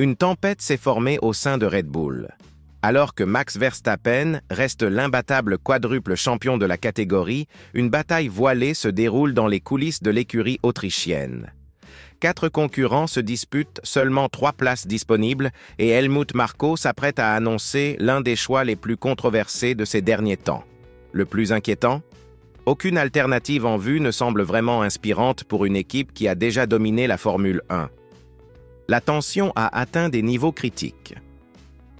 Une tempête s'est formée au sein de Red Bull. Alors que Max Verstappen reste l'imbattable quadruple champion de la catégorie, une bataille voilée se déroule dans les coulisses de l'écurie autrichienne. 4 concurrents se disputent seulement 3 places disponibles et Helmut Marko s'apprête à annoncer l'un des choix les plus controversés de ces derniers temps. Le plus inquiétant ? Aucune alternative en vue ne semble vraiment inspirante pour une équipe qui a déjà dominé la Formule 1. La tension a atteint des niveaux critiques.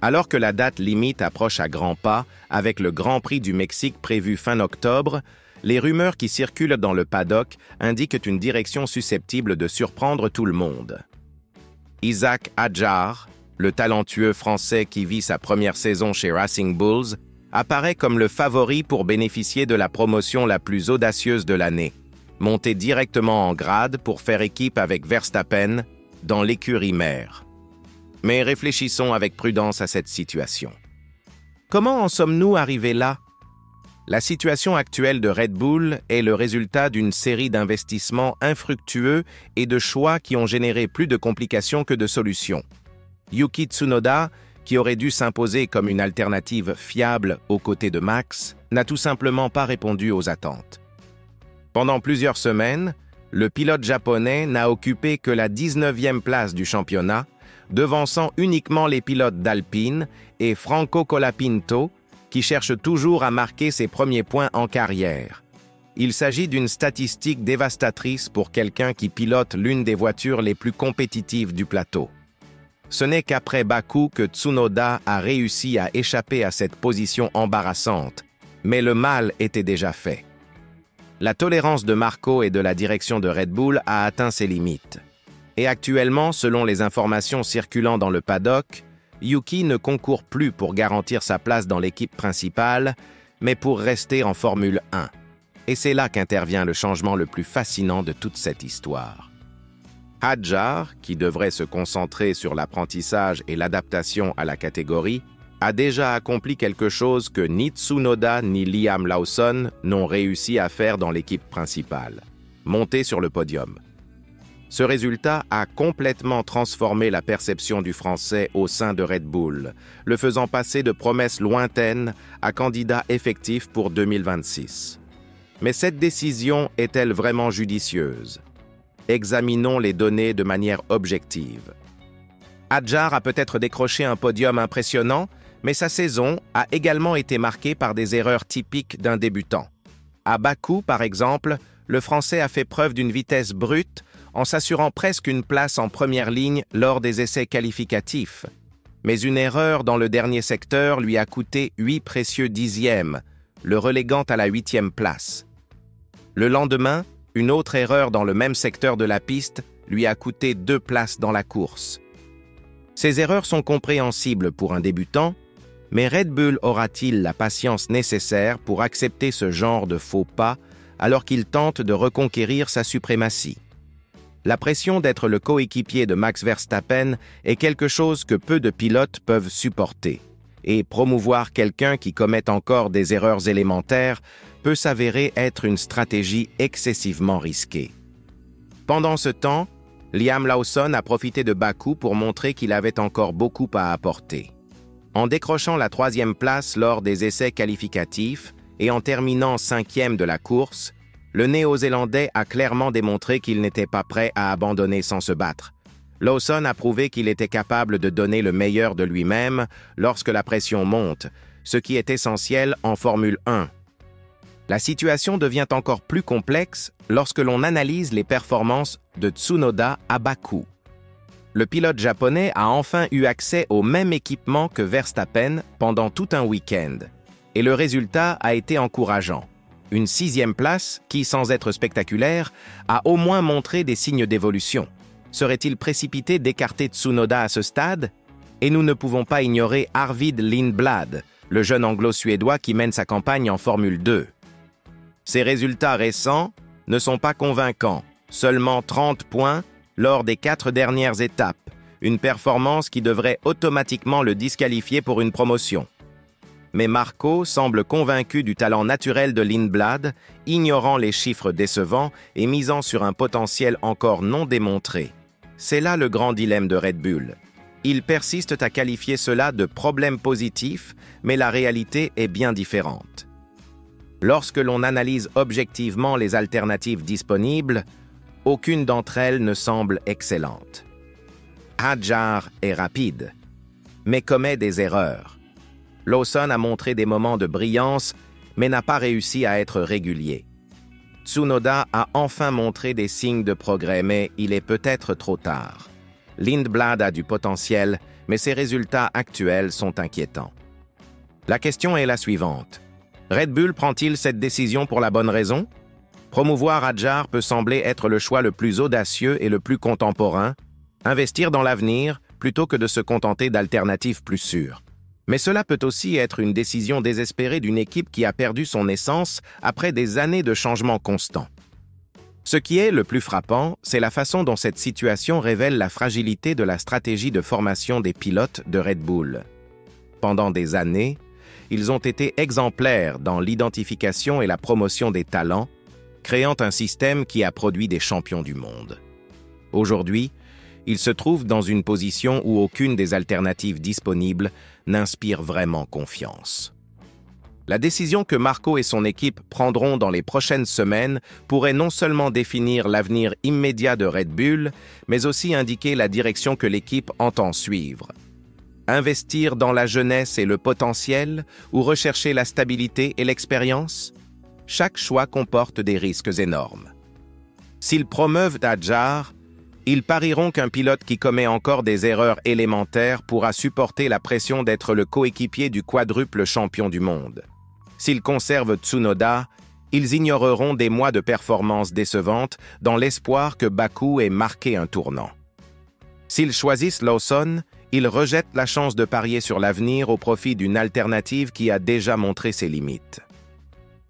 Alors que la date limite approche à grands pas, avec le Grand Prix du Mexique prévu fin octobre, les rumeurs qui circulent dans le paddock indiquent une direction susceptible de surprendre tout le monde. Isack Hadjar, le talentueux Français qui vit sa première saison chez Racing Bulls, apparaît comme le favori pour bénéficier de la promotion la plus audacieuse de l'année, monter directement en grade pour faire équipe avec Verstappen dans l'écurie mère. Mais réfléchissons avec prudence à cette situation. Comment en sommes-nous arrivés là ? La situation actuelle de Red Bull est le résultat d'une série d'investissements infructueux et de choix qui ont généré plus de complications que de solutions. Yuki Tsunoda, qui aurait dû s'imposer comme une alternative fiable aux côtés de Max, n'a tout simplement pas répondu aux attentes. Pendant plusieurs semaines, le pilote japonais n'a occupé que la 19e place du championnat, devançant uniquement les pilotes d'Alpine et Franco Colapinto, qui cherche toujours à marquer ses premiers points en carrière. Il s'agit d'une statistique dévastatrice pour quelqu'un qui pilote l'une des voitures les plus compétitives du plateau. Ce n'est qu'après Bakou que Tsunoda a réussi à échapper à cette position embarrassante, mais le mal était déjà fait. La tolérance de Marko et de la direction de Red Bull a atteint ses limites. Et actuellement, selon les informations circulant dans le paddock, Yuki ne concourt plus pour garantir sa place dans l'équipe principale, mais pour rester en Formule 1. Et c'est là qu'intervient le changement le plus fascinant de toute cette histoire. Hadjar, qui devrait se concentrer sur l'apprentissage et l'adaptation à la catégorie, a déjà accompli quelque chose que ni Tsunoda ni Liam Lawson n'ont réussi à faire dans l'équipe principale, monter sur le podium. Ce résultat a complètement transformé la perception du Français au sein de Red Bull, le faisant passer de promesses lointaines à candidat effectif pour 2026. Mais cette décision est-elle vraiment judicieuse ? Examinons les données de manière objective. Hadjar a peut-être décroché un podium impressionnant, mais sa saison a également été marquée par des erreurs typiques d'un débutant. À Bakou, par exemple, le Français a fait preuve d'une vitesse brute en s'assurant presque une place en première ligne lors des essais qualificatifs. Mais une erreur dans le dernier secteur lui a coûté 8 précieux dixièmes, le reléguant à la 8e place. Le lendemain, une autre erreur dans le même secteur de la piste lui a coûté 2 places dans la course. Ces erreurs sont compréhensibles pour un débutant, mais Red Bull aura-t-il la patience nécessaire pour accepter ce genre de faux pas alors qu'il tente de reconquérir sa suprématie ? La pression d'être le coéquipier de Max Verstappen est quelque chose que peu de pilotes peuvent supporter, et promouvoir quelqu'un qui commet encore des erreurs élémentaires peut s'avérer être une stratégie excessivement risquée. Pendant ce temps, Liam Lawson a profité de Bakou pour montrer qu'il avait encore beaucoup à apporter. En décrochant la 3e place lors des essais qualificatifs et en terminant 5e de la course, le Néo-Zélandais a clairement démontré qu'il n'était pas prêt à abandonner sans se battre. Lawson a prouvé qu'il était capable de donner le meilleur de lui-même lorsque la pression monte, ce qui est essentiel en Formule 1. La situation devient encore plus complexe lorsque l'on analyse les performances de Tsunoda à Bakou. Le pilote japonais a enfin eu accès au même équipement que Verstappen pendant tout un week-end, et le résultat a été encourageant. Une 6e place qui, sans être spectaculaire, a au moins montré des signes d'évolution. Serait-il précipité d'écarter Tsunoda à ce stade ? Et nous ne pouvons pas ignorer Arvid Lindblad, le jeune anglo-suédois qui mène sa campagne en Formule 2. Ces résultats récents ne sont pas convaincants, seulement 30 points lors des 4 dernières étapes, une performance qui devrait automatiquement le disqualifier pour une promotion. Mais Marko semble convaincu du talent naturel de Lindblad, ignorant les chiffres décevants et misant sur un potentiel encore non démontré. C'est là le grand dilemme de Red Bull. Ils persistent à qualifier cela de problème positif, mais la réalité est bien différente. Lorsque l'on analyse objectivement les alternatives disponibles, aucune d'entre elles ne semble excellente. Hadjar est rapide, mais commet des erreurs. Lawson a montré des moments de brillance, mais n'a pas réussi à être régulier. Tsunoda a enfin montré des signes de progrès, mais il est peut-être trop tard. Lindblad a du potentiel, mais ses résultats actuels sont inquiétants. La question est la suivante. Red Bull prend-il cette décision pour la bonne raison? Promouvoir Hadjar peut sembler être le choix le plus audacieux et le plus contemporain, investir dans l'avenir plutôt que de se contenter d'alternatives plus sûres. Mais cela peut aussi être une décision désespérée d'une équipe qui a perdu son essence après des années de changements constants. Ce qui est le plus frappant, c'est la façon dont cette situation révèle la fragilité de la stratégie de formation des pilotes de Red Bull. Pendant des années, ils ont été exemplaires dans l'identification et la promotion des talents, créant un système qui a produit des champions du monde. Aujourd'hui, ils se trouvent dans une position où aucune des alternatives disponibles n'inspire vraiment confiance. La décision que Marco et son équipe prendront dans les prochaines semaines pourrait non seulement définir l'avenir immédiat de Red Bull, mais aussi indiquer la direction que l'équipe entend suivre. Investir dans la jeunesse et le potentiel ou rechercher la stabilité et l'expérience? Chaque choix comporte des risques énormes. S'ils promeuvent Hadjar, ils parieront qu'un pilote qui commet encore des erreurs élémentaires pourra supporter la pression d'être le coéquipier du quadruple champion du monde. S'ils conservent Tsunoda, ils ignoreront des mois de performances décevantes dans l'espoir que Bakou ait marqué un tournant. S'ils choisissent Lawson, ils rejettent la chance de parier sur l'avenir au profit d'une alternative qui a déjà montré ses limites.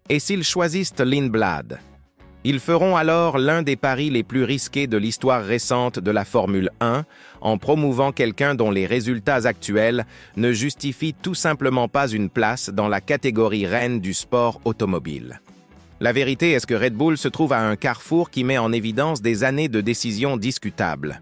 Et s'ils choisissent Lindblad, ils feront alors l'un des paris les plus risqués de l'histoire récente de la Formule 1 en promouvant quelqu'un dont les résultats actuels ne justifient tout simplement pas une place dans la catégorie reine du sport automobile. La vérité est que Red Bull se trouve à un carrefour qui met en évidence des années de décisions discutables.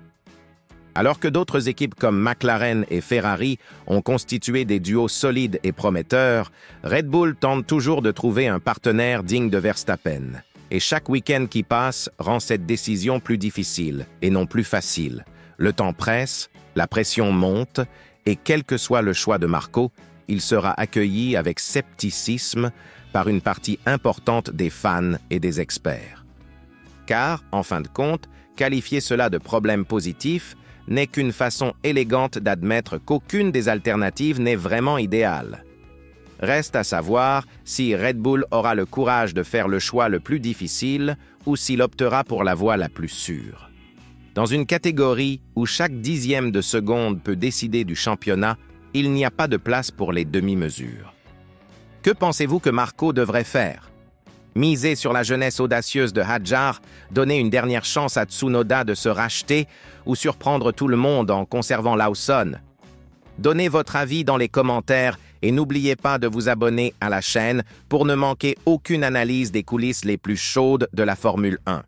Alors que d'autres équipes comme McLaren et Ferrari ont constitué des duos solides et prometteurs, Red Bull tente toujours de trouver un partenaire digne de Verstappen. Et chaque week-end qui passe rend cette décision plus difficile et non plus facile. Le temps presse, la pression monte, et quel que soit le choix de Marco, il sera accueilli avec scepticisme par une partie importante des fans et des experts. Car, en fin de compte, qualifier cela de problème positif n'est qu'une façon élégante d'admettre qu'aucune des alternatives n'est vraiment idéale. Reste à savoir si Red Bull aura le courage de faire le choix le plus difficile ou s'il optera pour la voie la plus sûre. Dans une catégorie où chaque dixième de seconde peut décider du championnat, il n'y a pas de place pour les demi-mesures. Que pensez-vous que Marco devrait faire? Miser sur la jeunesse audacieuse de Hadjar, donner une dernière chance à Tsunoda de se racheter ou surprendre tout le monde en conservant Lawson? Donnez votre avis dans les commentaires et n'oubliez pas de vous abonner à la chaîne pour ne manquer aucune analyse des coulisses les plus chaudes de la Formule 1.